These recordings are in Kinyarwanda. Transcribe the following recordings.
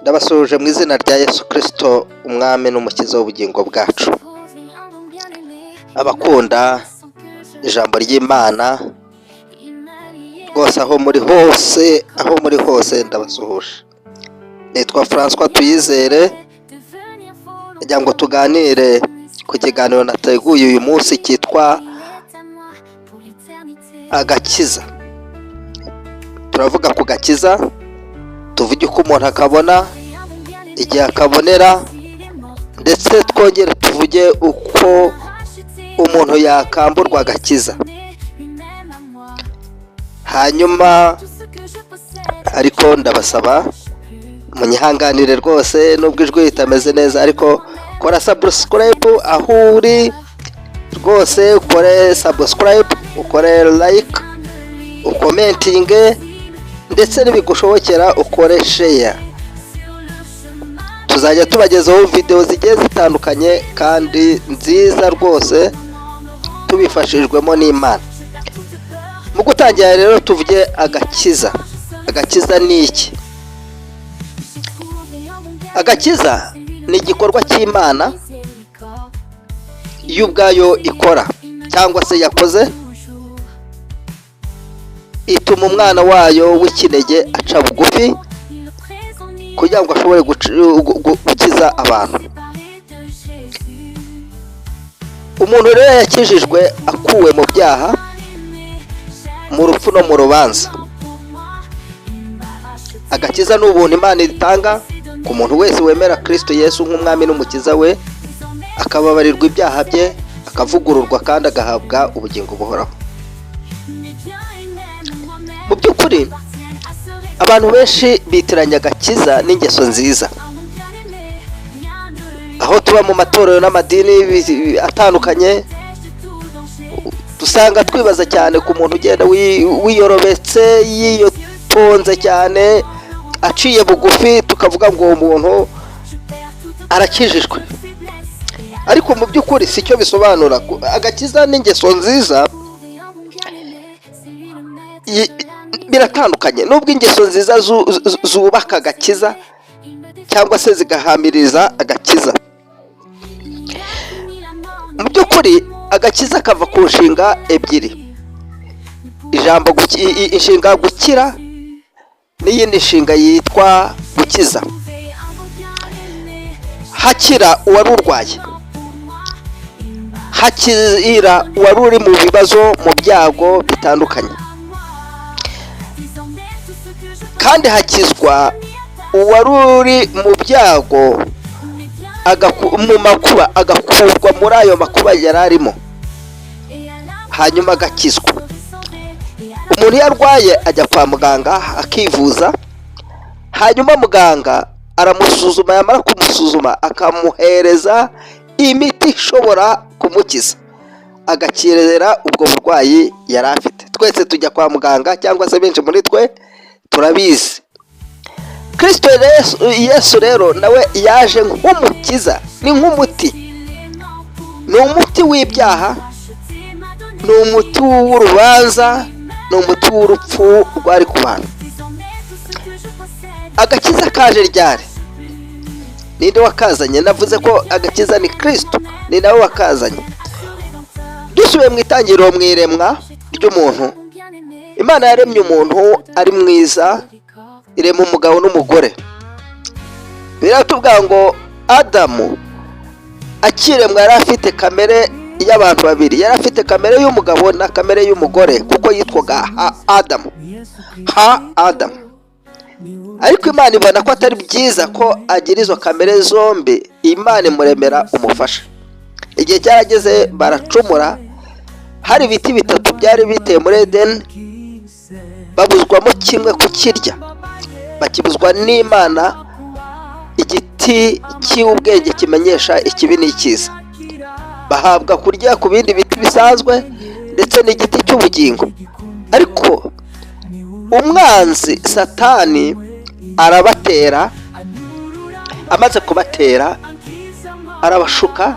Ndabasuje mu izina rya Yesu Kristo, umwami n'umukiza w'ubugingo bwacu. Abakunda ijambo ry'Imana rwose aho muri hose ndabasuhuje. Nitwa François Tuyizere, kugira ngo tuganire ku kiganiro nateguye uyu munsi cyitwa agakiza. Turavuga ku gakiza, tuvuge uko umuntu akabona, igihe akabonera, ndetse twongere tuvuge uko umuntu yakamburwa agakiza. Hanyuma ariko ndabasaba munyihanganire rwose nubwo ijwi ritameze neza, ariko kora subscribe aho uri rwose, ukore subscribe, ukore like, ukomentinge, ndetse nibigushobokera ukore share. Tuzajya tubagezaho video zigiye zitandukanye kandi nziza rwose, tubifashijwemo n'Imana. Mu gutangira rero tuvuge agakiza. Agakiza ni iki? Agakiza ni igikorwa cy'Imana yo ubwayo ikora cyangwa se yakoze, ituma umwana wayo w'ikinege aca bugufi kugira ngo ashobore gukiza abantu. Umuntu rero yakijijwe akuwe mu byaha, mu rupfu no mu rubanza. Agakiza ni ubuntu Imana itanga ku muntu wese wemera Kristo Yesu nk'umwami n'umukiza we, akababarirwa ibyaha bye, akavugururwa kandi agahabwa ubugingo buhoraho. Mu by'ukuri abantu benshi bitiranya agakiza n'ingeso nziza. Aho tuba mu matorero n'amadini atandukanye, dusanga twibaza cyane ku muntu ugenda wiyorobetse, yiyotonze cyane, aciye bugufi, tukavuga ngo uwo muntu arakijijwe. Ariko mu by'ukuri sicyo bisobanura. Agakiza n'ingeso nziza biratandukanye. Nubwo ingeso nziza zubaka agakiza cyangwa se zigahamiriza agakiza, mu by'ukuri agakiza kava ku nshinga ebyiri: inshinga gukira n'iyindi nshinga yitwa gukiza. Hakira uwari urwaye, hakira uwari uri mu bibazo, mu byago bitandukanye, kandi hakizwa uwari uri mu byago, mu makuba, agakurwa muri ayo makuba yari arimo, hanyuma agakizwa. Umuntu iyo arwaye ajya kwa muganga akivuza, hanyuma muganga aramusuzuma, yamara kumusuzuma akamuhereza imiti ishobora kumukiza, agakirera ubwo burwayi yari afite. Twese tujya kwa muganga, cyangwa se benshi muri twe turabizi. Kristo Yesu rero nawe yaje nk'umukiza, ni nk'umuti. Ni umuti w'ibyaha, ni umuti w'urubanza, ni umuti w'urupfu rwari ku bantu. Agakiza kaje ryari? Ninde wakazanye? Navuze ko agakiza ni Kristo, ni nawe wakazanye. Dusubiye mu itangiriro, mu iremwa ry'umuntu, Imana yaremye umuntu ari mwiza, irema umugabo n'umugore. Biratubwira ngo Adamu akiremwa yari afite kamere y'abantu babiri. Yari afite kamere y'umugabo na kamere y'umugore, kuko yitwaga Adamu. Ariko Imana ibona ko atari byiza ko agira izo kamere zombi. Imana imuremera umufasha. Igihe cyarageze baracumura. Hari ibiti bitatu byari biteye muri Edeni, babuzwamo kimwe kukirya. Bakibuzwa n'Imana igiti cy'ubwenge kimenyesha ikibi n'icyiza. Bahabwa kurya ku bindi biti bisanzwe ndetse n'igiti cy'ubugingo. Ariko umwanzi Satani arabatera, amaze kubatera arabashuka,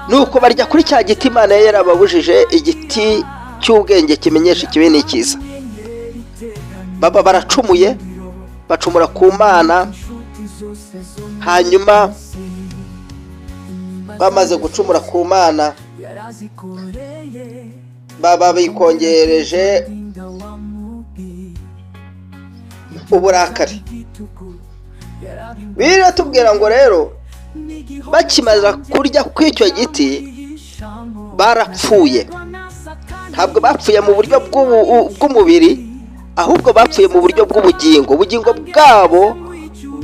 nuko barya kuri cya giti Imana yari yarababujije, igiti cy'ubwenge kimenyesha ikibi n'icyiza. Baba baracumuye, bacumura ku Mana, hanyuma bamaze gucumura ku Mana baba bikongereje uburakari. Biratubwira ngo rero bakimara kurya kw'icyo giti barapfuye. Ntabwo bapfuye mu buryo bw'umubiri, ahubwo bapfuye mu buryo bw'ubugingo. Ubugingo bwabo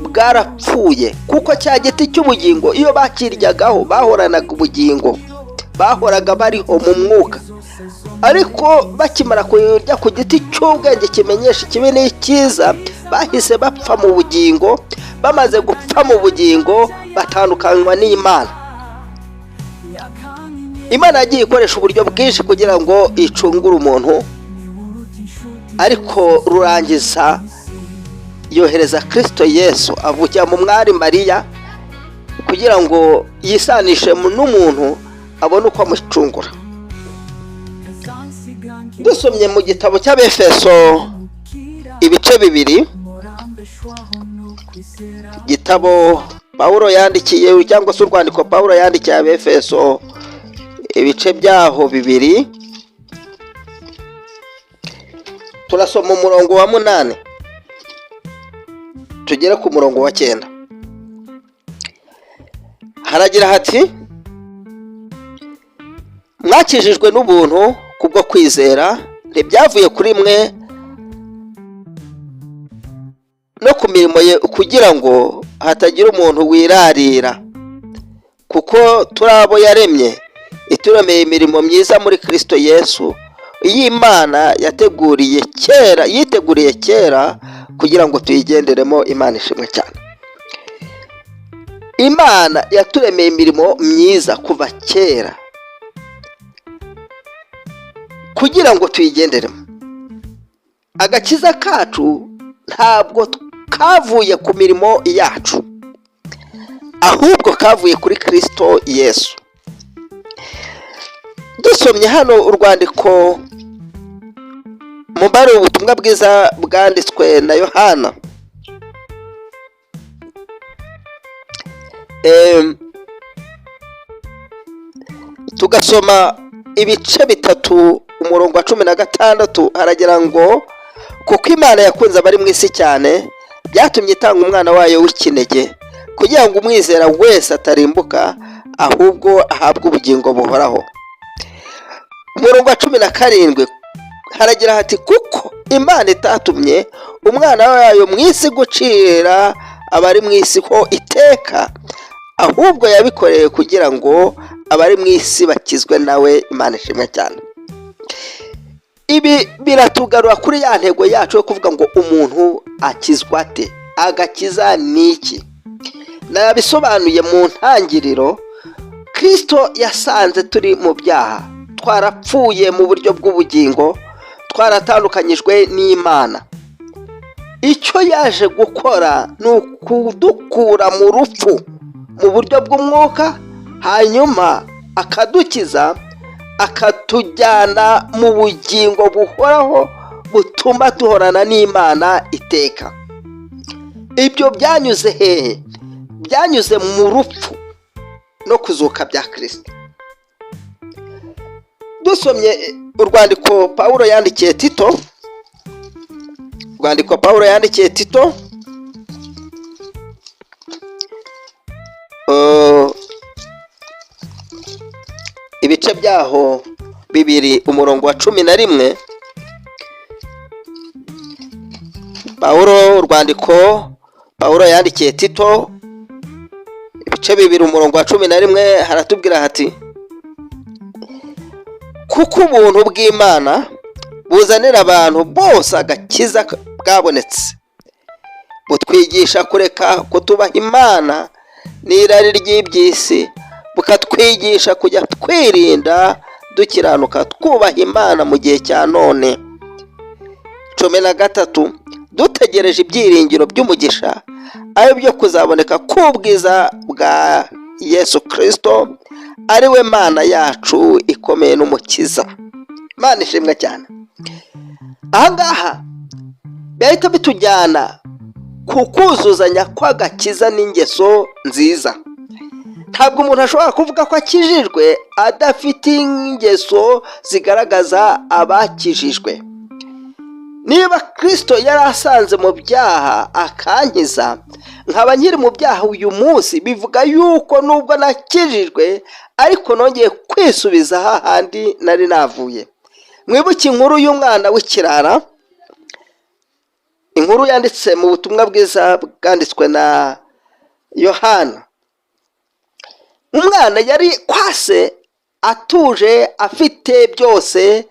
bwarapfuye, kuko cya giti cy'ubugingo iyo bakiryagaho bahoranaga ubugingo, bahoraga bariho mu mwuka. Ariko bakimara kurya ku giti cy'ubwenge kimenyesha ikibi n'icyiza, bahise bapfa mu bugingo. Bamaze gupfa mu bugingo batandukanywa n'Imana. Imana yagiye ikoresha uburyo bwinshi kugira ngo icungure umuntu, ariko rurangiza yohereza Kristo Yesu avukira mu mwari Mariya kugira ngo yisanishe n'umuntu abone uko amucungura. Dusomye mu gitabo cy'Abefeso ibice 2, gitabo Pawulo yandikiye cyangwa se urwandiko Pawulo yandikiye Abefeso ibice byaho 2, turasoma umurongo wa 8 tugere ku murongo wa 9. Haragira hati: mwakijijwe n'ubuntu kubwo kwizera, ntibyavuye kuri mwe no ku mirimo ye, kugira ngo hatagira umuntu wirarira, kuko turi abo yaremye ituremeye imirimo myiza muri Kristo Yesu, iyi Imana yiteguriye kera kugira ngo tuyigenderemo. Imana ishimwe cyane. Imana yaturemeye imirimo myiza kuva kera kugira ngo tuyigenderemo. Agakiza kacu ntabwo kavuye ku mirimo yacu, ahubwo kavuye kuri Kristo Yesu. Dusomye hano urwandiko mubare ubutumwa bwiza bwanditswe na Yohana, tugasoma ibice 3 umurongo wa 16. Haragira ngo kuko Imana yakunze abari mu isi cyane, byatumye itanga umwana wayo w'ikinege, kugira ngo umwizera wese atarimbuka, ahubwo ahabwe ubugingo buhoraho. Umurongo wa 17 haragira hati: kuko Imana itatumye umwana wayo mu isi gucira abari mu isi ho iteka, ahubwo yabikoreye kugira ngo abari mu isi bakizwe nawe. Imana ishimwe cyane. Ibi biratugarura kuri ya ntego yacu yo kuvuga ngo umuntu akizwa ate, agakiza niki. Nabisobanuye mu ntangiriro. Kristo yasanze turi mu byaha, twarapfuye mu buryo bw'ubugingo, twaratandukanyijwe n'Imana. Icyo yaje gukora ni ukudukura mu rupfu mu buryo bw'umwuka, hanyuma akadukiza, akatujyana mu bugingo buhoraho butuma duhorana n'Imana iteka. Ibyo byanyuze hehe? Byanyuze mu rupfu no kuzuka bya Kristo. Dusomye urwandiko Pawulo yandikiye Tito, ibice byaho 2 umurongo wa 11. Urwandiko Pawulo yandikiye Tito ibice 2 umurongo wa 11 haratubwira hati: kuko ubuntu bw'Imana buzanira abantu bose agakiza bwabonetse, butwigisha kureka kutubaha Imana n'irari ry'iby'isi, bukatwigisha kujya twirinda dukiranuka twubaha Imana mu gihe cya none. 13 dutegereje ibyiringiro by'umugisha, ari byo kuzaboneka k'ubwiza bwa Yesu Kristo, ari we Mana yacu ikomeye n'umukiza. Imana ishimwe cyane. Ahangaha bahita bitujyana ku kuzuzanya kw'agakiza n'ingeso nziza. Ntabwo umuntu ashobora kuvuga ko akijijwe adafite ingeso zigaragaza abakijijwe. Niba Kristo yari asanze mu byaha akankiza, nkaba nkiri mu byaha uyu munsi, bivuga yuko nubwo nakijijwe ariko nongeye kwisubiza hahandi nari navuye. Mwibuke inkuru y'umwana w'ikirara, inkuru yanditse mu butumwa bwiza bwanditswe na Yohana. Umwana yari kwase atuje, afite byose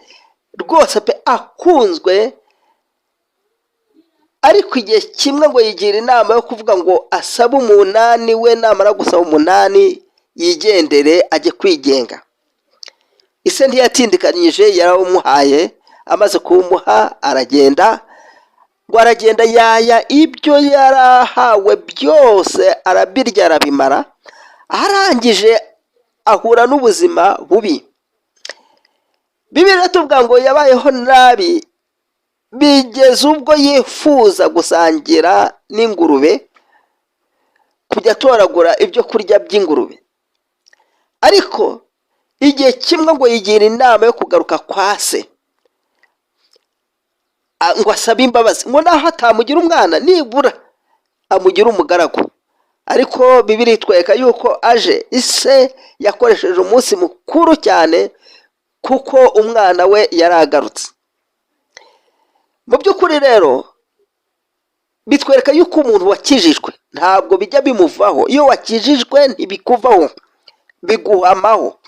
rwose pe, akunzwe, ariko igihe kimwe ngo yigira inama yo kuvuga ngo asabe umunani we, namara gusaba umunani yigendere ajye kwigenga. Ise ntiyatindikanyije, yarawumuhaye. Amaze kuwumuha aragenda, ngo aragenda yaya ibyo yarahawe byose, arabirya arabimara. Arangije ahura n'ubuzima bubi. Bibiliya tuvuga ngo yabayeho nabi, bigeze ubwo yifuza gusangira n'ingurube, kujya atoragura ibyo kurya by'ingurube. Ariko igihe kimwe ngo yigira inama yo kugaruka kwa se, ngo asabe imbabazi, ngo naho atamugira umwana nibura amugira umugaragu. Ariko Bibiliya itwereka yuko aje ise yakoresheje umunsi mukuru cyane, kuko umwana we yaragarutse. Mu by'ukuri rero bitwereka yuko umuntu wakijijwe ntabwo bijya bimuvaho. Iyo wakijijwe ntibikuvaho, biguhamaho.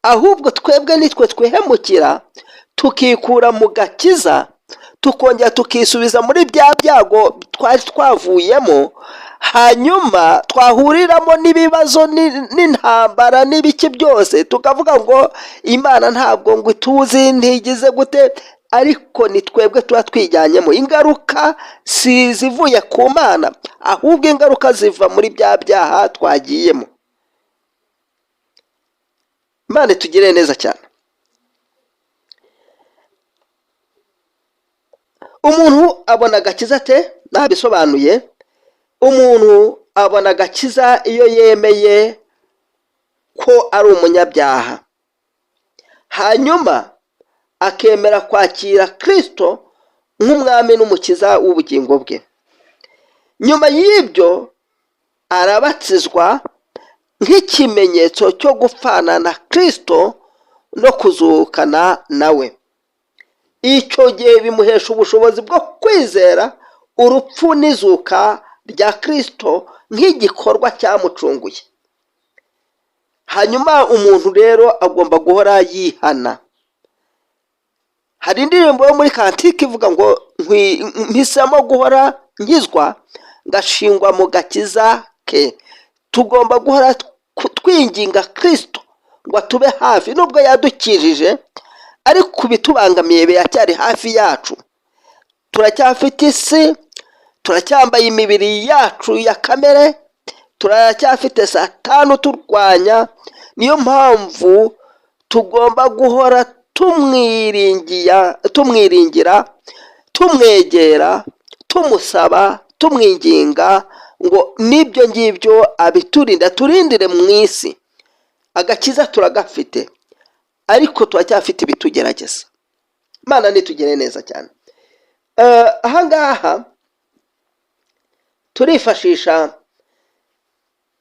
Ahubwo twebwe nitwe twihemukira, tukikura mu gakiza, tukongera tukisubiza muri bya byago twari twavuyemo, hanyuma twahuriramo n'ibibazo n'intambara n'ibiki byose, tukavuga ngo Imana ntabwo ngo ituzi, ntigize gute. Ariko ni twebwe tuba twijyanyemo. Ingaruka si zivuye ku Mana, ahubwo ingaruka ziva muri bya byaha twagiyemo. Imana itugirire neza cyane. Umuntu abona agakiza ate? Nabisobanuye. Umuntu abona agakiza iyo yemeye ko ari umunyabyaha, hanyuma akemera kwakira Kristo nk'umwami n'umukiza w'ubugingo bwe. Nyuma y'ibyo arabatizwa nk'ikimenyetso cyo gupfana na Kristo no kuzukana nawe. Icyo gihe bimuhesha ubushobozi bwo kwizera urupfu n'izuka rya Kristo nk'igikorwa cyamucunguye. Hanyuma umuntu rero agomba guhora yihana. Hari indirimbo yo muri Kantike ivuga ngo mpisemo guhora ngizwa ngashingwa mu gakiza ke. Tugomba guhora twinginga Kristo ngo atube hafi, nubwo yadukijije ariko bitubangamiye biracyari hafi yacu. Turacyafite isi, turacyambaye imibiri yacu ya kamere, turacyafite Satani turwanya. Niyo mpamvu tugomba guhora tumwiringira, tumwegera, tumusaba, tumwinginga ngo nibyo ngibyo abiturinda, turindire mu isi. Agakiza turagafite, ariko turacyafite ibitugerageza. Imana nitugire neza cyane. Ahangaha turifashisha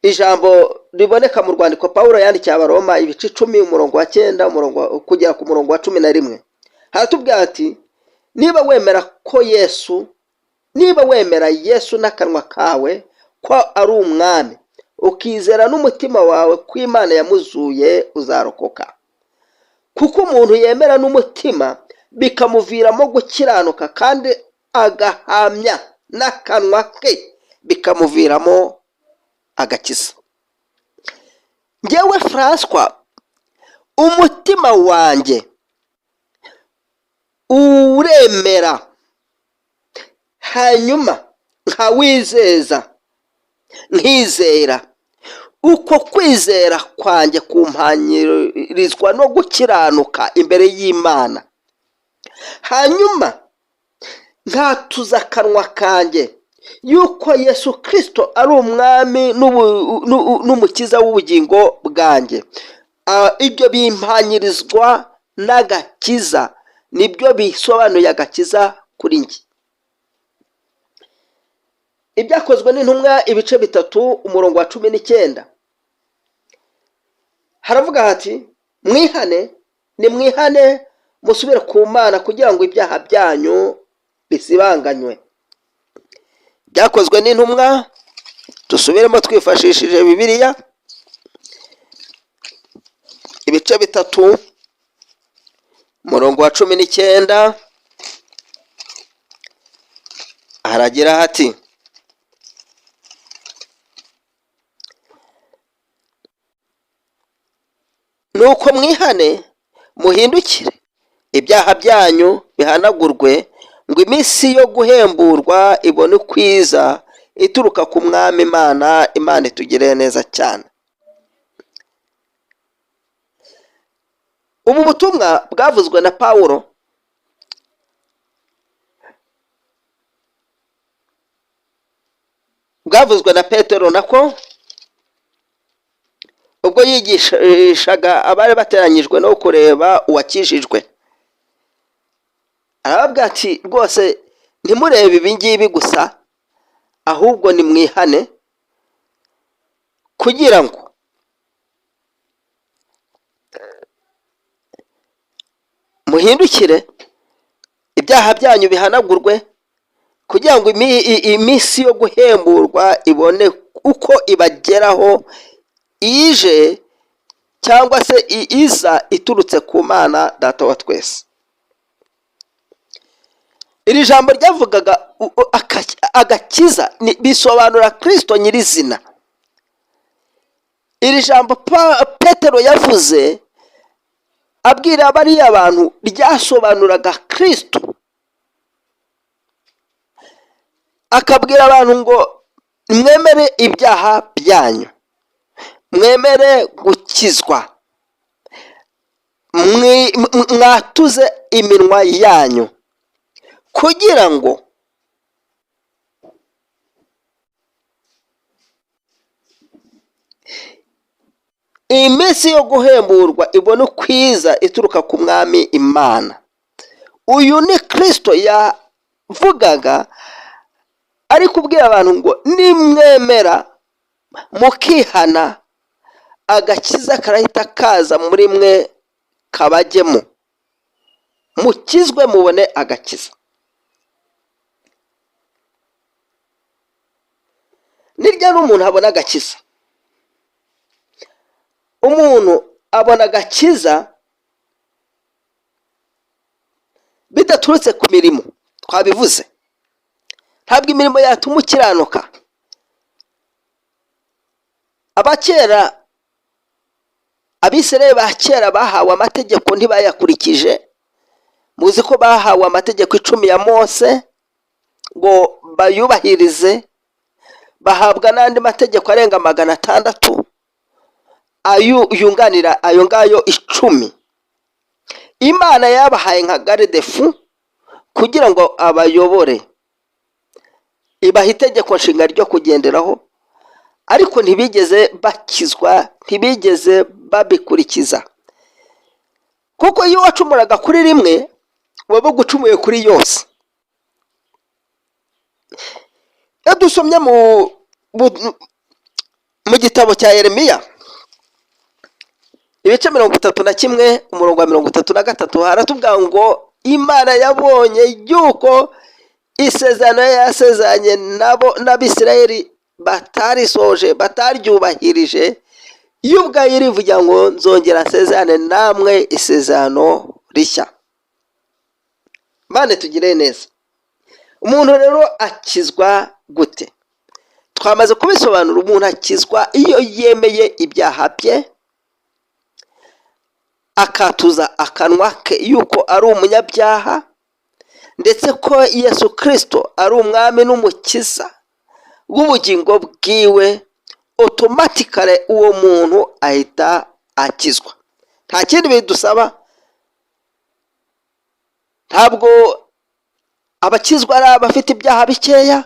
ijambo riboneka mu rwandiko Pawulo yandikiye Abaroma ibice 10 umurongo wa 9 kugera ku murongo wa 11. Haratubwira ati niba wemera Yesu n'akanwa kawe ko ari umwami, ukizera n'umutima wawe ko Imana yamuzuye, uzarokoka. Kuko umuntu yemera n'umutima bikamuviramo gukiranuka, kandi agahamya n'akanwa ke bikamuviramo agakiza. Ngewe François, umutima wanjye uremera, hanyuma nkawizeza, nkizera. Uko kwizera kwanjye kumpanyirizwa no gukiranuka imbere y'Imana. Hanyuma nkatuza akanwa kanjye yuko Yesu Kristo ari umwami n'umukiza w'ubugingo bwanjye. Ibyo bimpanyirizwa n'agakiza, nibyo bisobanuye agakiza kuri njye. Ibyakozwe n'intumwa ibice 3 umurongo wa 19 haravuga hati nimwihane musubire ku Mana kugira ngo ibyaha byanyu bisibanganywe. Byakozwe n'intumwa, dusubiremo twifashishije Bibiliya, ibice 3 umurongo wa 19 haragira hati nuko mwihane muhindukire ibyaha byanyu bihanagurwe, ngo iminsi yo guhemburwa ibone kwiza ituruka ku mwami Imana itugirire neza cyane. Ubu butumwa bwavuzwe na Pawulo, bwavuzwe na Petero nako ubwo yigishaga abari bateranyijwe no kureba uwakijijwe. Arababwira ati rwose ntimurebe ibi ngibi gusa, ahubwo nimwihane kugira ngo muhindukire ibyaha byanyu bihanagurwe, kugira ngo iminsi yo guhemburwa ibone uko ibageraho, ije cyangwa se iza iturutse ku Mana Data wa twese. Iri jambo ryavugaga agakiza bisobanura Kristo nyirizina. Iri jambo Petero yavuze abwira abariya abantu ryasobanuraga Kristo, akabwira abantu ngo mwemere ibyaha byanyu, mwemere gukizwa, mwatuze iminwa yanyu, kugira ngo iminsi yo guhemburwa ibone kwiza ituruka ku mwami Imana. Uyu ni Kristo yavugaga ari kubwira abantu ngo nimwemera mukihana, agakiza karahita kaza muri mwe kabajyemo, mukizwe mubone agakiza. Nirya n'umuntu abona agakiza. Umuntu abona agakiza bidaturutse ku mirimo, twabivuze. Ntabwo imirimo yatuma ukiranuka. Abakera, Abisirayeli ba kera bahawe amategeko ntibayakurikije. Muzi ko bahawe amategeko 10 ya Mose ngo bayubahirize, bahabwa n'andi mategeko arenga 600 yunganira ayo ngayo 10. Imana yabahaye nka garde fou kugira ngo abayobore, ibaha itegeko nshinga ryo kugenderaho, ariko ntibigeze bakizwa, ntibigeze babikurikiza. Kuko iyo wacumuraga kuri rimwe waba gucumuye kuri yose. Iyo dusomye mu gitabo cya Yeremiya ibice 31 umurongo wa 33 haratubwira ngo Imana yabonye yuko isezerano yasezanye nabo n'Abisirayeli batarisoje, bataryubahirije, y'ubwayo irivuga ngo nzongera nsezerane namwe isezerano rishya. Mane tugire neza. Umuntu rero akizwa gute? Twamaze kubisobanura. Umuntu akizwa iyo yemeye ibyaha bye, akatuza akanwa ke yuko ari umunyabyaha, ndetse ko Yesu Kristo ari umwami n'umukiza w'ubugingo bwiwe. Automatically uwo muntu ahita akizwa. Nta kindi bidusaba. Ntabwo abakizwa ari abafite ibyaha bikeya,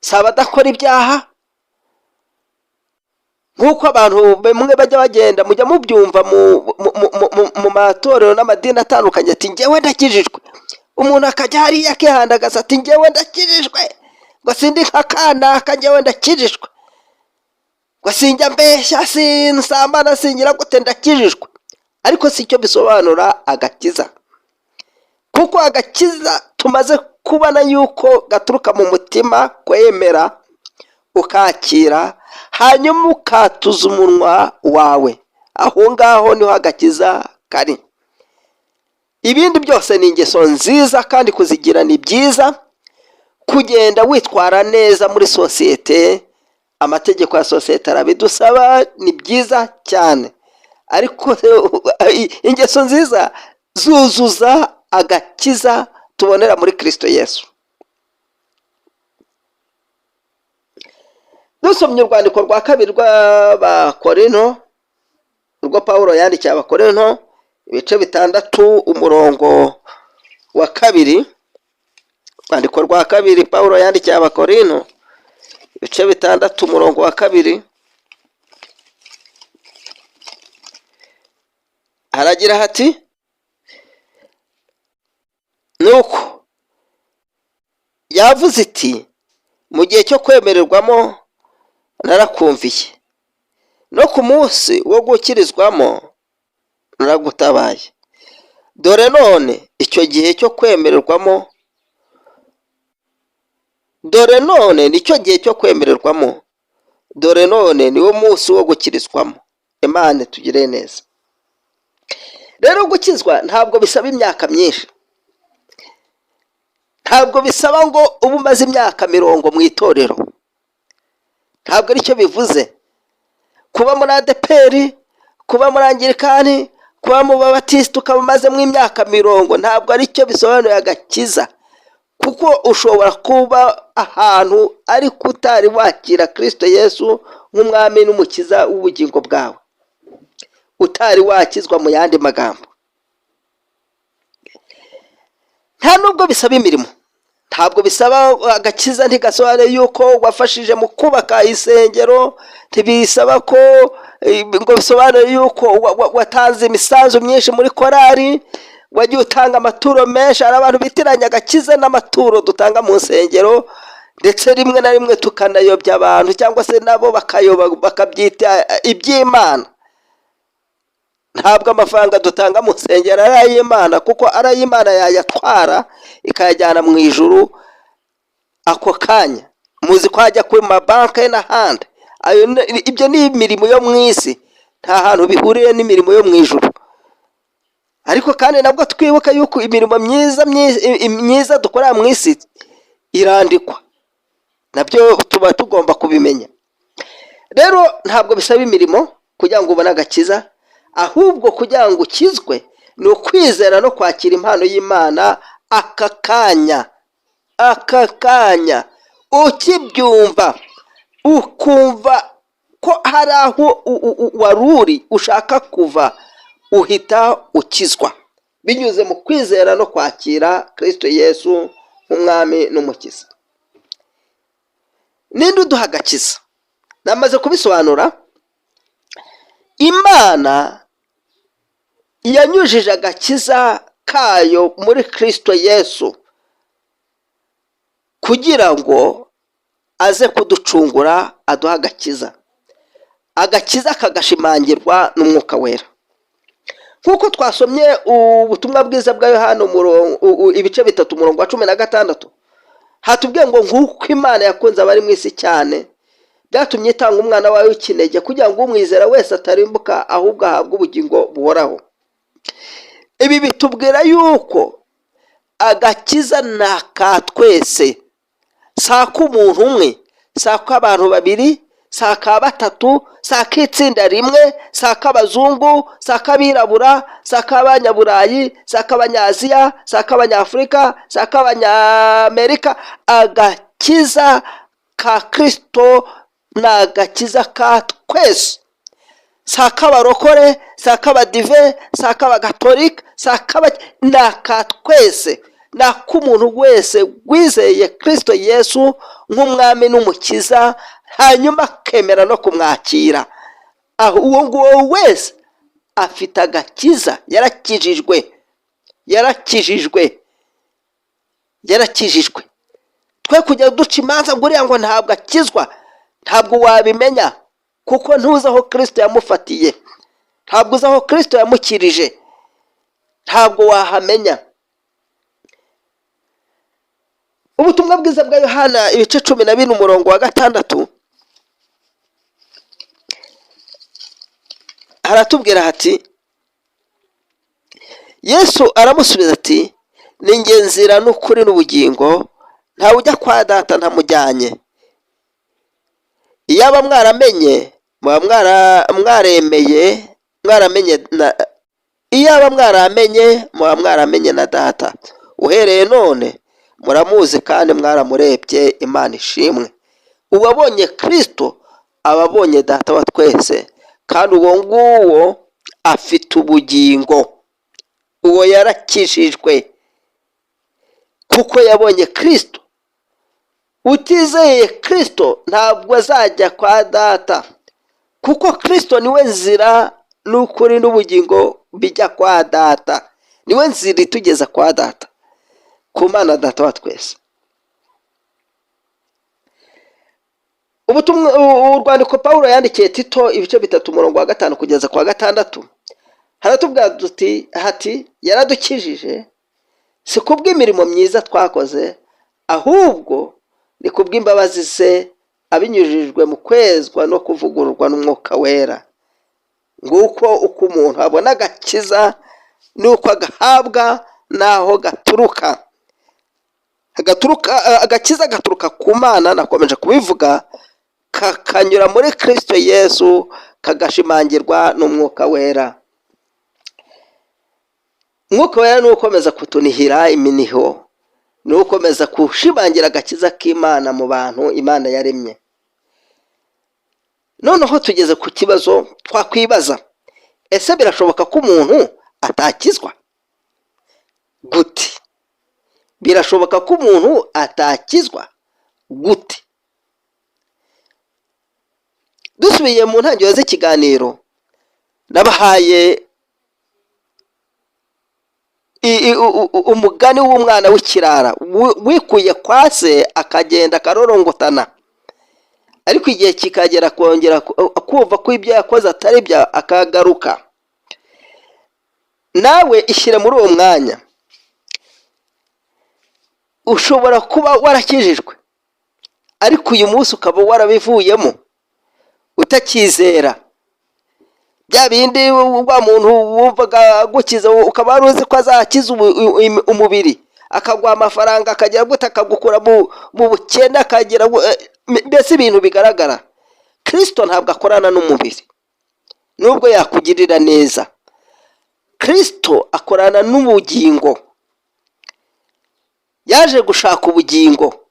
si abadakora ibyaha, nk'uko abantu bamwe bajya bagenda mujya mubyumva mu matorero n'amadini atandukanye ati njyewe ndakijijwe, umuntu akajya hariya akihandagaza ati njyewe ndakijijwe, ngo sindi nka kanaka, njyewe ndakijijwe, ngo sinjya mbeshya, sinsambana, singira gute, ndakijijwe. Ariko si cyo bisobanura agakiza, kuko agakiza tumaze kubona yuko gaturuka mu mutima, kwemera ukakira, hanyuma ukatuza umunwa wawe, aho ngaho niho agakiza kari. Ibindi byose ni ingeso nziza kandi kuzigira ni byiza, kugenda witwara neza muri sosiyete, amategeko ya sosiyete arabidusaba, ni byiza cyane. Ariko ingeso nziza zuzuza agakiza tubonera muri Kristo Yesu. Dusomye urwandiko rwa kabiri rw'Abakorinto, urwo Pawulo yandikiye Abakorinto, ibice 6 umurongo wa 2. Urwandiko rwa kabiri Pawulo yandikiye Abakorinto, ibice 6 umurongo wa 2. Haragira hati, nuko yavuze iti mu gihe cyo kwemererwamo narakumviye, no ku munsi wo gukirizwamo naragutabaye. Dore none icyo gihe cyo kwemererwamo, dore none nicyo gihe cyo kwemererwamo, dore none niwo munsi wo gukirizwamo. Imana tugire neza. Rero gukizwa ntabwo bisaba imyaka myinshi, ntabwo bisaba ngo ubu umaze imyaka 40 mu itorero, ntabwo aricyo bivuze. Kuba muri ADPR, kuba muri Anglikani, kuba mu Babatisita ukaba umaze mu imyaka 40 ntabwo aricyo bisobanuye agakiza, kuko ushobora kuba ahantu ariko utari wakira Kristo Yesu nk'umwami n'umukiza w'ubugingo bwawe, utari wakizwa. Mu yandi magambo, nta nubwo bisaba imirimo, ntabwo bisaba agakiza, ntigasobanure yuko wafashije mu kubaka isengero, ntibisaba ko ngo bisobanure yuko watanze imisanzu myinshi muri korari, wagiye utanga amaturo menshi. Hari abantu bitiranya agakiza n'amaturo dutanga mu nsengero, ndetse rimwe na rimwe tukanayobya abantu, cyangwa se nabo bakayoba bakabyita iby'Imana. Ntabwo amafaranga dutanga mu nsengero ari ay'Imana, kuko ari ay'Imana yayatwara ikayajyana mu ijuru ako kanya. Muzi ko hajya kuri mabanki n'ahandi, ibyo ni imirimo yo mu isi, nta hantu bihuriye n'imirimo yo mu ijuru. Ariko kandi nabwo twibuka yuko imirimo myiza dukora mu isi irandikwa, nabyo tuba tugomba kubimenya. Rero ntabwo bisaba imirimo kugira ngo ubone agakiza, ahubwo kugira ngo ukizwe ni ukwizera no kwakira impano y'Imana aka kanya. Ukibyumva ukumva ko hari aho waruri ushaka kuva, uhita ukizwa binyuze mu kwizera no kwakira Kristo Yesu nk'umwami n'umukiza. Ninde uduha agakiza? Namaze kubisobanura. Imana yanyujije agakiza kayo muri Kristo Yesu kugira ngo aze kuducungura, aduha agakiza. Agakiza kagashimangirwa n'Umwuka Wera. Nkuko twasomye ubutumwa bwiza bwa Yohana ibice 3 umurongo wa 16, hatubwiye ngo nk'uko Imana yakunze abari mu isi cyane, byatumye itanga umwana wawe w'ikinege kugira ngo umwizera wese atarimbuka, ahubwo ahabwe ubugingo buhoraho. Ibi bitubwira yuko agakiza naka twese, saka umuntu umwe, saka abantu babiri, saka batatu, saka itsinda rimwe, saka abazungu, saka abirabura, saka abanyaburayi, saka abanyaziya, saka abanyafurika, saka abanyamerika. Agakiza ka Kristo na agakiza ka twese, saka abarokore, saka abadive, saka abagatolika, saka naka twese, naka umuntu wese wizeye Kristo Yesu nk'umwami n'umukiza, hanyuma akemera no kumwakira. Aho uwo nguwo wese afite agakiza, yarakijijwe. Twe kujya duca imanza ngo uriya ngo ntabwo akizwa, ntabwo wabimenya kuko ntuzi aho Kristo yamufatiye, ntabwo uzi aho Kristo yamukirije, ntabwo wahamenya. Ubutumwa bwiza bwa Yohana ibice 14 umurongo wa 6 haratubwira hati, Yesu aramusubiza ati, ni njye nzira n'ukuri n'ubugingo, ntawe ujya kwa Data ntamujyanye. Iyaba mwaramenye muba mwaramenye na Data. Uhereye none muramuzi kandi mwaramurebye, Imana ishimwe. Uwabonye Kristo ababonye Data wa twese, kandi uwo nguwo afite ubugingo. Uwo yarakijijwe kuko yabonye Kristo. Utizeye Kristo ntabwo azajya kwa Data, kuko Kristo niwe nzira n'ukuri n'ubugingo bijya kwa Data. Niwe nzira itugeza kwa Data, ku Mana Data wa twese. Urwandiko Pawulo yandikiye Tito ibice 3 umurongo wa 5 kugeza kwa 6 haratubwira hati, yaradukijije si kubw'imirimo myiza twakoze, ahubwo ni kubw'imbabazi ze, abinyujijwe mu kwezwa no kuvugururwa n'Umwuka Wera. Nguko uko umuntu abona agakiza nuko agahabwa naho gaturuka. Agakiza gaturuka ku Mana, nakomeje kubivuga, kakanyura muri Kristo Yesu, kagashimangirwa n'Umwuka Wera. Umwuka Wera ni ukomeza kutunihira iminiho, ni ukomeza kushimangira agakiza k'Imana mu bantu Imana yaremye. Noneho tugeze ku kibazo twakwibaza, ese birashoboka ko umuntu atakizwa gute? Birashoboka ko umuntu atakizwa gute? Dusubiye mu ntangiriro z'ikiganiro, nabahaye umugani w'umwana w'ikirara wikuye kwa se akagenda akarorongotana, ariko igihe kikagera kongera kumva ko ibyo yakoze atari byo, akagaruka. Nawe ishyire muri uwo mwanya. Ushobora kuba warakijijwe, ariko uyu munsi ukaba warabivuyemo utakizera. Bya bindi wa muntu wumvaga gukiza ukaba waruzi ko azakiza umubiri, akagwa amafaranga, akagera gute, akagukura mu bukene, akagera mbese ibintu bigaragara. Kristo ntabwo akorana n'umubiri nubwo yakugirira neza. Kristo akorana n'ubugingo. Yaje gushaka ubugingo,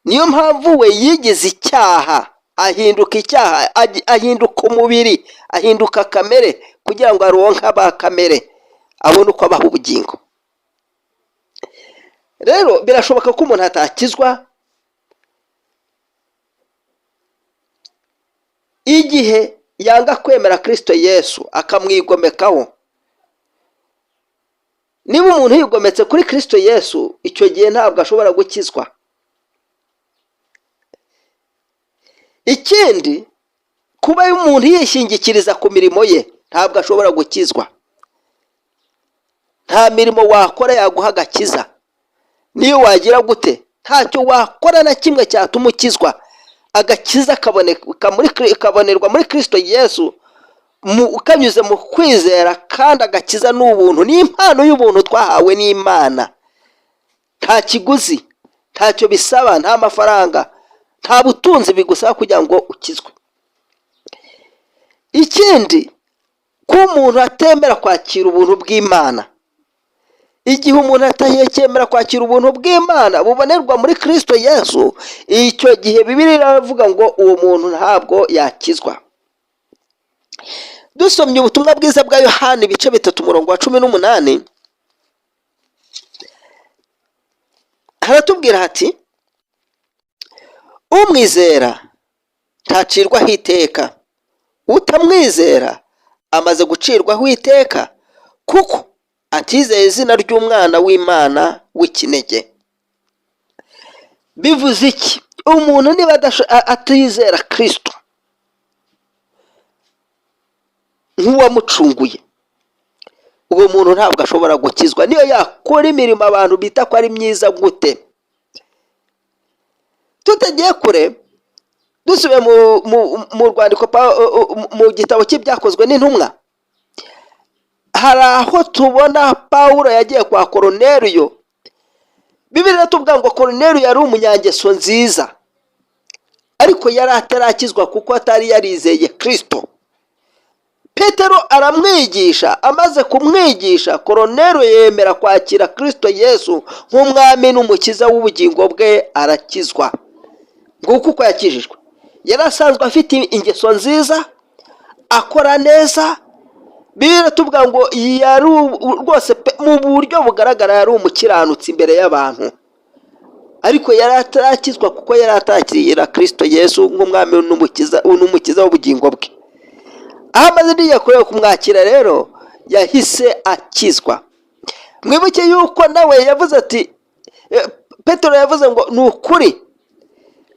niyo mpamvu we yigize icyaha, ahinduka icyaha, ahinduka umubiri, ahinduka kamere, kugira ngo aronke aba kamere, abone uko abaho ubugingo. Rero birashoboka ko umuntu atakizwa igihe yanga kwemera Kristo Yesu akamwigomekaho. Niba umuntu yigometse kuri Kristo Yesu, icyo gihe ntabwo ashobora gukizwa. Ikindi, kuba umuntu yishingikiriza ku mirimo ye, ntabwo ashobora gukizwa. Nta mirimo wakora yaguha agakiza. Niyo wagira gute, ntacyo wakora na kimwe cyatuma ukizwa. Agakiza kabonerwa muri Kristo Yesu, ukanyuze mu kwizera, kandi agakiza n'ubuntu, ni impano y'ubuntu twahawe n'Imana. Nta kiguzi, ntacyo bisaba, nta mafaranga, nta butunzi bigusaba kugira ngo ukizwe. Ikindi, ko umuntu atemera kwakira ubuntu bw'Imana. Igihe umuntu atayekemera kwakira ubuntu bw'Imana bubonerwa muri Kristo Yesu, icyo gihe Bibiliya iravuga ngo uwo muntu ntabwo yakizwa. Dusomye ubutumwa bwiza bwa Yohana ibice 3 umurongo wa 18, haratubwira hati, umwizera ntacirwaho iteka, utamwizera amaze gucirwaho iteka kuko atizeye izina ry'umwana w'Imana w'ikinege. Bivuze iki? Umuntu niba atizera Kristo nk'uwamucunguye, uwo muntu ntabwo ashobora gukizwa niyo yakora imirimo abantu bita ko ari myiza gute. Tutagiye kure, dusubiye mu rwandiko mu gitabo cy'ibyakozwe n'intumwa, hari aho tubona Pawulo yagiye kwa Koroneliyo. Bibiliya tuvuga ngo Koroneliyo yari umunyangeso nziza, ariko yari atarakizwa kuko atari yarizeye Kristo. Petero aramwigisha, amaze kumwigisha, Koroneliyo yemera kwakira Kristo Yesu nk'umwami n'umukiza w'ubugingo bwe, arakizwa. Nguko uko yakijijwe. Yari asanzwe afite ingeso nziza, akora neza. Bibiliya tuvuga ngo yari rwose mu buryo bugaragara yari umukiranutsi imbere y'abantu, ariko yari atarakizwa kuko yari atakira Kristo Yesu nk'umwami n'umukiza w'ubugingo bwe. Aho amaze n'igihe kumwakira rero, yahise akizwa. Mwibuke yuko nawe yavuze ati, Petero yavuze ngo ni ukuri,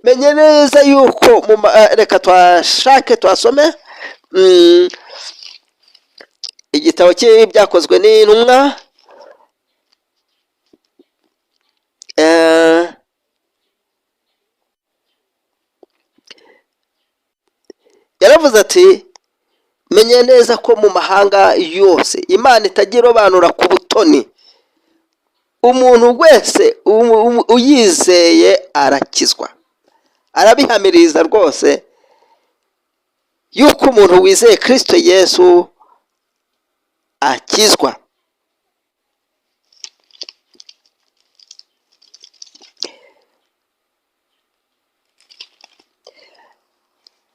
menye neza yuko reka twashake twasome igitabo cy'ibyakozwe n'intumwa, yaravuze ati, menye neza ko mu mahanga yose Imana itagirobanura ku butoni, umuntu wese uyizeye arakizwa. Arabihamiriza rwose yuko umuntu wizeye Kristo Yesu akizwa.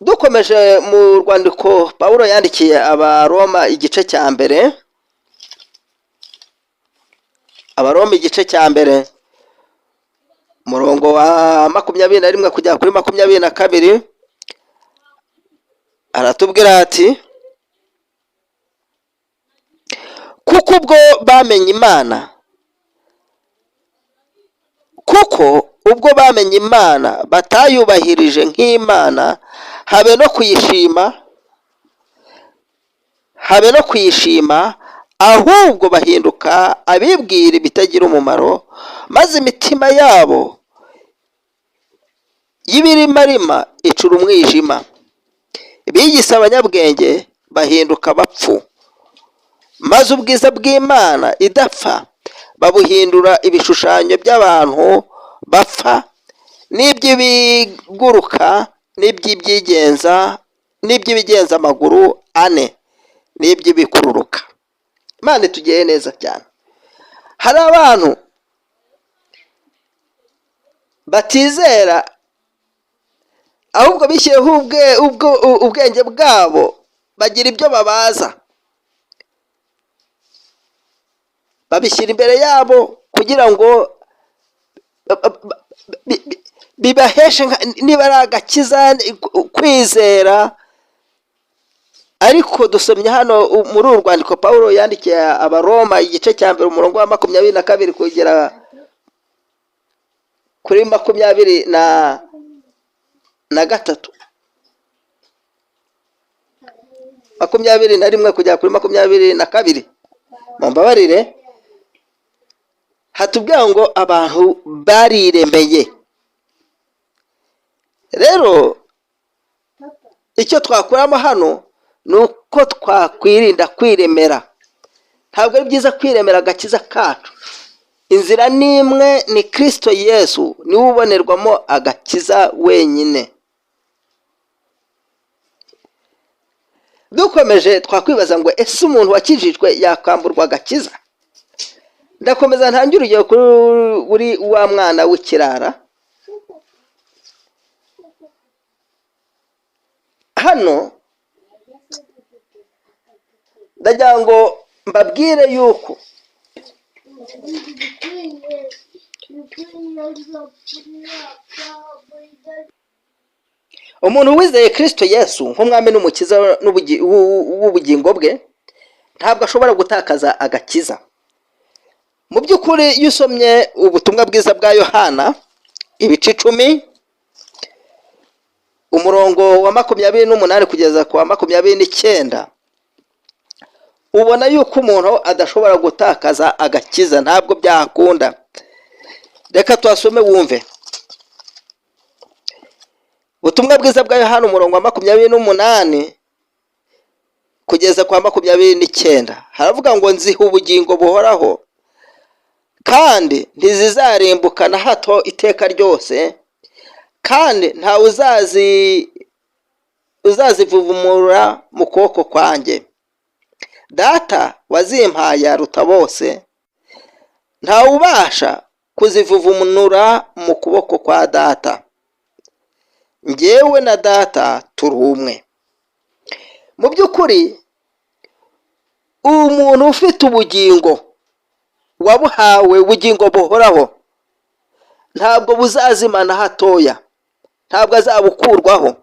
Dukomeje mu rwandiko Pawulo yandikiye Abaroma igice cya mbere, Abaroma igice cya mbere umurongo wa 21 kugera kuri 22, aratubwira ati, kuko ubwo bamenye Imana batayubahirije nk'Imana, habe no kuyishima, ahubwo bahinduka abibwira ibitagira umumaro, maze imitima yabo y'ibirimarima icura umwijima. Biyise abanyabwenge bahinduka abapfu, maze ubwiza bw'Imana idapfa babuhindura ibishushanyo by'abantu bapfa, n'iby'ibiguruka, n'iby'ibigenza amaguru ane, n'iby'ibikururuka. Imana itugirire neza cyane. Hari abantu batizera, ahubwo bishyireho ubwenge bwabo, bagira ibyo babaza, babishyira imbere yabo kugira ngo bibaheshe niba ari agakiza, kwizera. Ariko dusomye hano muri uru rwandiko Pawulo yandikiye Abaroma igice cya mbere umurongo wa 22 kugera kuri 23, 21 kugera kuri 22. Mumbabarire, hatubwira ngo abantu bariremeye. Rero icyo twakuramo hano ni uko twakwirinda kwiremera. Ntabwo ari byiza kwiremera agakiza kacu. Inzira n'imwe ni Kristo Yesu, niwe ubonerwamo agakiza wenyine. Dukomeje twakwibaza ngo ese umuntu wakijijwe yakamburwa agakiza? Ndakomeza ntangira urugero kuri wa mwana w'ikirara. Hano ndagira ngo mbabwire yuko umuntu wizeye Kristo Yesu nk'umwami n'umukiza w'ubugingo bwe ntabwo ashobora gutakaza agakiza. Mu by'ukuri iyo usomye ubutumwa bwiza bwa Yohana ibice 10 umurongo wa 28 kugeza ku wa 29 ubona yuko umuntu adashobora gutakaza agakiza, ntabwo byakunda. Reka twasome wumve. Ubutumwa bwiza bwa Yohana umurongo wa 28 kugeza kwa 29 haravuga ngo nziha ubugingo buhoraho kandi ntizizarimbuka na hato iteka ryose, kandi nta uzazivuvumura mu kuboko kwanjye. Data wazimpaye aruta bose, nta ubasha kuzivuvumura mu kuboko kwa Data. Njyewe na Data turi umwe. Mu by'ukuri umuntu ufite ubugingo wabuhawe ubugingo buhoraho ntabwo buzazimana hatoya, ntabwo azabukurwaho.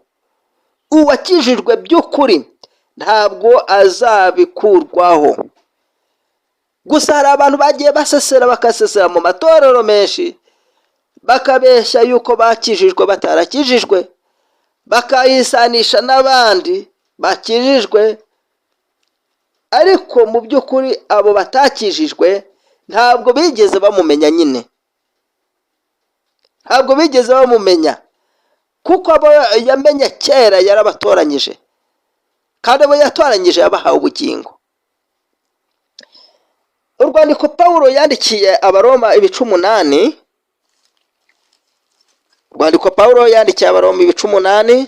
Uwakijijwe by'ukuri ntabwo azabikurwaho. Gusa hari abantu bagiye bakasesera mu matorero menshi bakabeshya yuko bakijijwe batarakijijwe, bakayisanisha n'abandi bakijijwe, ariko mu by'ukuri abo batakijijwe ntabwo bigeze bamumenya nyine, ntabwo bigeze bamumenya, kuko abo yamenye kera yarabatoranyije, kandi abo yatoranyije yabahawe ubugingo. Urwandiko Pawulo yandikiye Abaroma ibice 8, urwandiko Pawulo yandikiye Abaroma ibice 8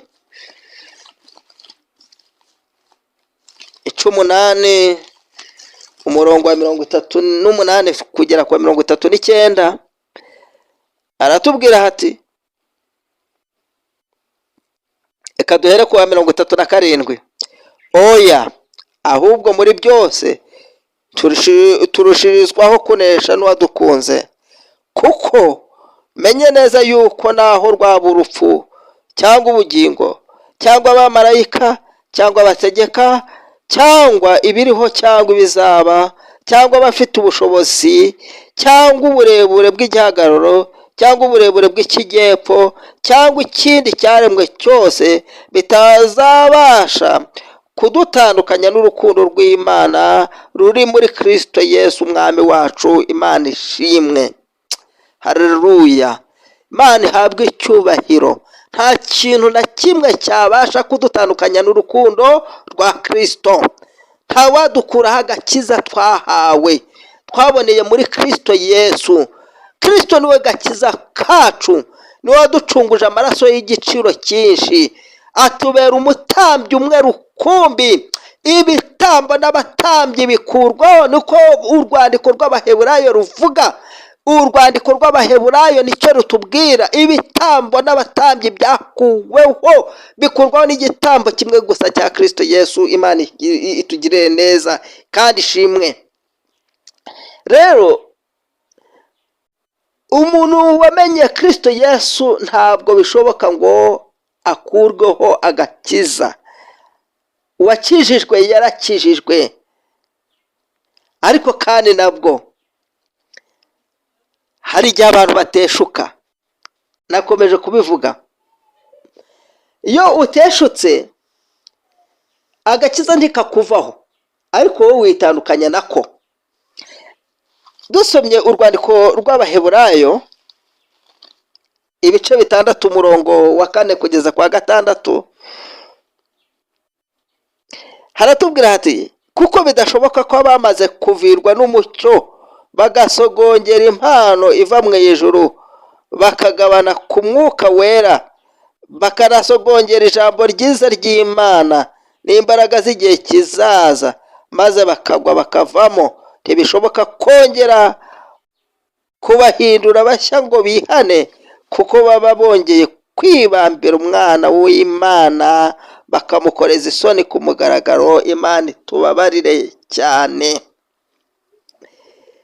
umurongo wa 38 kugera kwa 39 aratubwira hati, eka duhere kwa 37: oya, ahubwo muri byose turushirizwaho kunesha n'uwadukunze, kuko menye neza yuko naho rwaba urupfu cyangwa ubugingo cyangwa abamarayika cyangwa abategeka cyangwa ibiriho cyangwa ibizaba cyangwa abafite ubushobozi cyangwa uburebure bw'igihagararo cyangwa uburebure bw'ikijyepfo cyangwa ikindi cyaremwe cyose bitazabasha kudutandukanya n'urukundo rw'Imana ruri muri Kristo Yesu umwami wacu. Imana ishimwe. Haleluya. Imana ihabwe icyubahiro. Nta kintu na kimwe cyabasha kudutandukanya n'urukundo rwa Kristo. Nta wadukuraho agakiza twahawe, twaboneye muri Kristo Yesu. Kristo niwe gakiza kacu, niwe waducunguje amaraso y'igiciro cyinshi, atubera umutambyi umwe rukumbi. Ibitambo n'abatambyi bikurwaho, niko urwandiko rw'Abaheburayo ruvuga. Urwandiko rw'Abaheburayo nicyo rutubwira. Ibitambo n'abatambyi byakuweho, bikurwaho n'igitambo kimwe gusa cya Kristo Yesu. Imana itugirire neza kandi ishimwe. Rero umuntu wamenye Kristo Yesu ntabwo bishoboka ngo akurweho agakiza. Uwakijijwe yarakijijwe, ariko kandi nabwo hari igihe abantu bateshuka. Nakomeje kubivuga, iyo uteshutse agakiza ntikakuvaho, ariko wowe witandukanya nako. Dusomye urwandiko rw'Abaheburayo ibice 6 umurongo wa 4 kugeza kwa 6 haratubwira hati, kuko bidashoboka ko bamaze kuvirwa n'umucyo bagasogongera impano iva mu ijuru, bakagabana ku mwuka wera, bakanasogongera ijambo ryiza ry'Imana n'imbaraga z'igihe kizaza, maze bakagwa bakavamo. Ntibishoboka kongera kubahindura bashya ngo bihane, kuko baba bongeye kwibambira umwana w'Imana bakamukoreza isoni ku mugaragaro. Imana itubabarire cyane.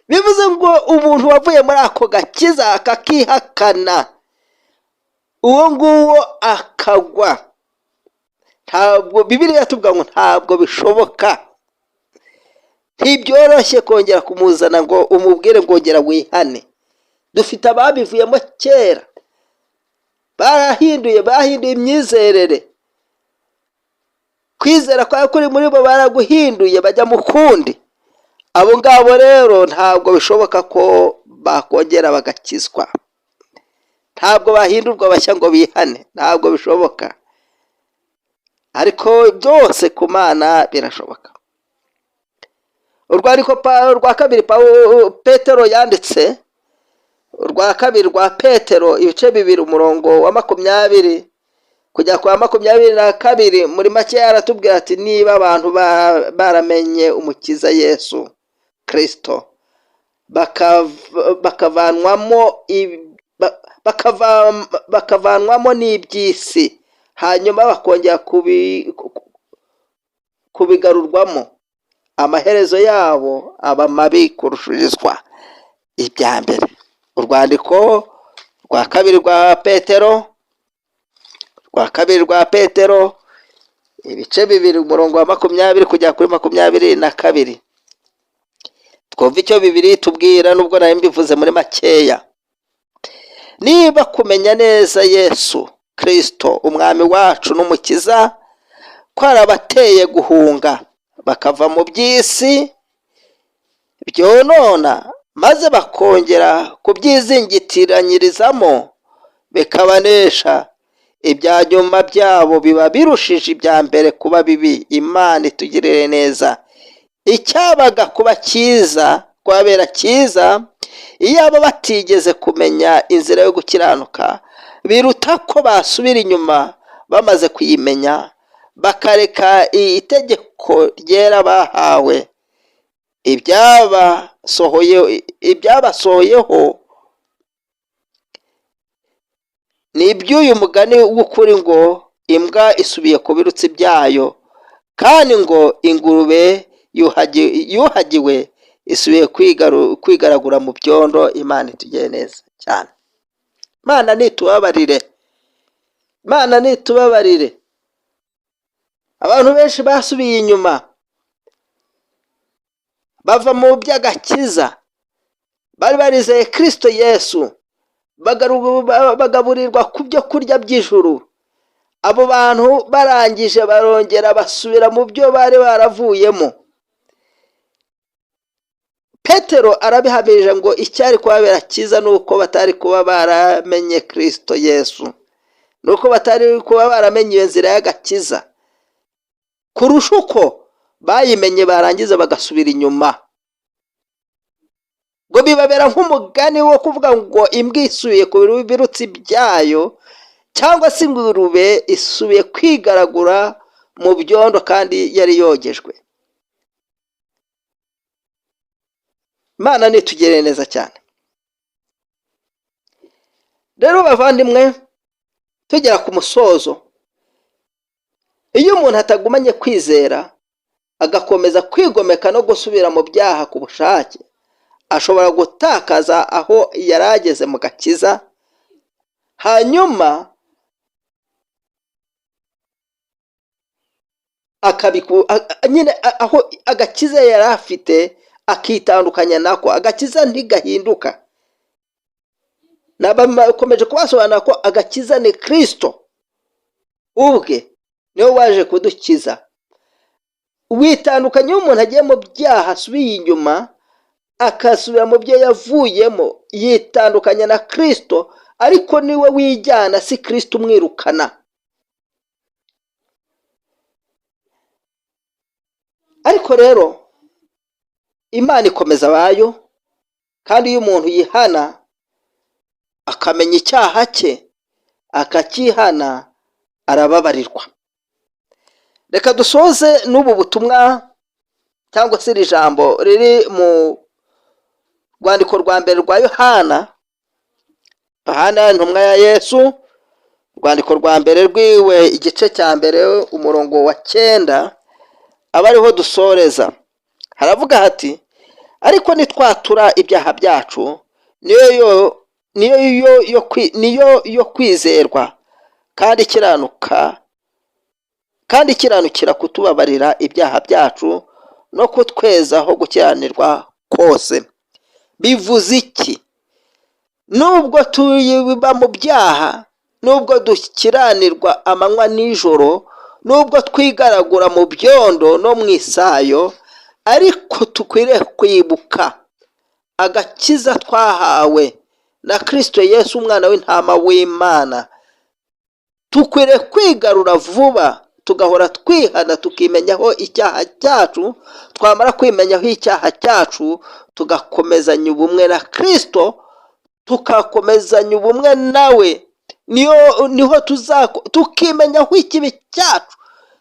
Bivuze ngo umuntu wavuye muri ako gakiza akakihakana, uwo nguwo akagwa, ntabwo Bibiliya tuvuga ngo ntabwo bishoboka, ntibyoroshye kongera kumuzana ngo umubwire ngo ngera wihane. Dufite ababivuyemo kera, bahinduye imyizerere, kwizera kwa kuri muri bo baraguhinduye bajya mu kundi. Abo ngabo rero ntabwo bishoboka ko bakongera bagakizwa, ntabwo bahindurwa bashya ngo bihane, ntabwo bishoboka. Ariko byose ku Mana birashoboka. Urwandiko rwa kabiri Petero yanditse, urwa kabiri rwa Petero ibice 2 umurongo wa 20 kujya kwa 22, muri make yaratubwira ati niba abantu baramenye umukiza Yesu Kristo bakavanwamo n'iby'isi, hanyuma bakongera kubigarurwamo, amaherezo yabo aba mabi kurushirizwa ibya mbere. Urwandiko rwa kabiri rwa Petero ibice 2 umurongo wa 20 kujya kuri 22. Twumva icyo Bibiliya tubwira, nubwo nari mbivuze muri makeya. Niba kumenya neza Yesu Kristo umwami wacu n'umukiza kwarabateye guhunga bakava mu by'isi byonona, maze bakongera kubyizingitiranyirizamo bikabanesha, ibya nyuma byabo biba birushije ibya mbere kuba bibi. Imana itugirire neza. Icyabaga kuba cyiza kwabera cyiza iyo aba batigeze kumenya inzira yo gukiranuka, biruta ko basubira inyuma bamaze kuyimenya, bakareka itegeko ryera bahawe. Ibyabasohoyeho ni iby'uyu mugani w'ukuri ngo imbwa isubiye ku birutsi byayo, kandi ngo ingurube yuhagiwe isubiye kwigaragura mu byondo. Imana itugire neza cyane. Imana nitubabarire. Abantu benshi basubiye inyuma, bava mu by'agakiza, bari barizeye Kristo Yesu, bagaburirwa ku byo kurya by'ijuru. Abo bantu barangije barongera basubira mu byo bari baravuyemo. Petero arabihamirije ngo icyari kubabera cyiza nuko batari kuba baramenye Kristo Yesu, nuko batari kuba baramenye iyo nzira y'agakiza, kurusha uko bayimenye barangiza bagasubira inyuma. Ngo bibabera nk'umugani wo kuvuga ngo imbwa isubiye ku birutsi byayo, cyangwa se ingurube isubiye kwigaragura mu byondo kandi yari yogejwe. Imana nitugire neza cyane. Rero bavandimwe, tugera ku musozo, iyo umuntu atagumanye kwizera agakomeza kwigomeka no gusubira mu byaha ku bushake, ashobora gutakaza aho yarageze mu gakiza, hanyuma nyine aho agakiza yari afite akitandukanya nako. Agakiza ntigahinduka. Nabakomeje kubasobanura ko agakiza ni Kristo ubwe niwe waje kudukiza. Witandukanye umuntu agiye mu byaha asubiye inyuma akasubira mu byo yavuyemo, yitandukanya na Kristo, ariko niwe wijyana, si Kristo umwirukana. Ariko rero Imana ikomeza abayo, kandi iyo umuntu yihana akamenya icyaha cye akakihana arababarirwa. Reka dusoze n'ubu butumwa cyangwa se iri jambo riri mu rwandiko rwa mbere rwa Yohana intumwa ya Yesu, urwandiko rwa mbere rwiwe igice cya mbere umurongo wa 9, aba ariho dusoreza. Haravuga hati, ariko nitwatura ibyaha byacu niyo yo kwizerwa kandi ikiranuka kandi ikiranukira kutubabarira ibyaha byacu no kutwezaho gukiranirwa kose. Bivuze iki? Nubwo tuba mu byaha, nubwo dukiranirwa amanywa nijoro, nubwo twigaragura mu byondo no mu isayo, ariko tukwiriye kwibuka agakiza twahawe na Kristo Yesu umwana w'intama w'Imana. Tukwiriye kwigarura vuba, tugahora twihana, tukimenyaho icyaha cyacu. Twamara kwimenyaho icyaha cyacu, tugakomezanya ubumwe na Kristo, tukakomezanya ubumwe nawe. Niho tukimenyaho ikibi cyacu,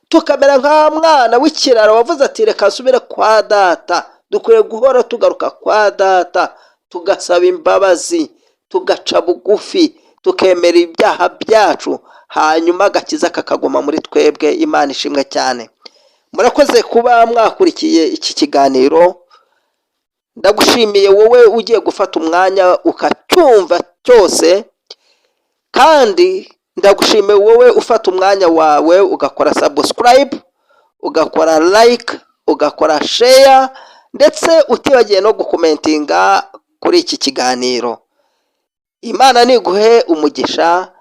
tukamera nka mwana w'ikiraro wavuze ati reka nsubire kwa data. Dukwiriye guhora tugaruka kwa data, tugasaba imbabazi, tugaca bugufi, tukemera ibyaha byacu, hanyuma agakiza kakaguma muri twebwe. Imana ishimwe cyane. Murakoze kuba mwakurikiye iki kiganiro. Ndagushimiye wowe ugiye gufata umwanya ukacyumva cyose, kandi ndagushimiye wowe ufata umwanya wawe ugakora subscribe, ugakora like, ugakora share, ndetse utibagiye no gukomentinga kuri iki kiganiro. Imana niguhe umugisha.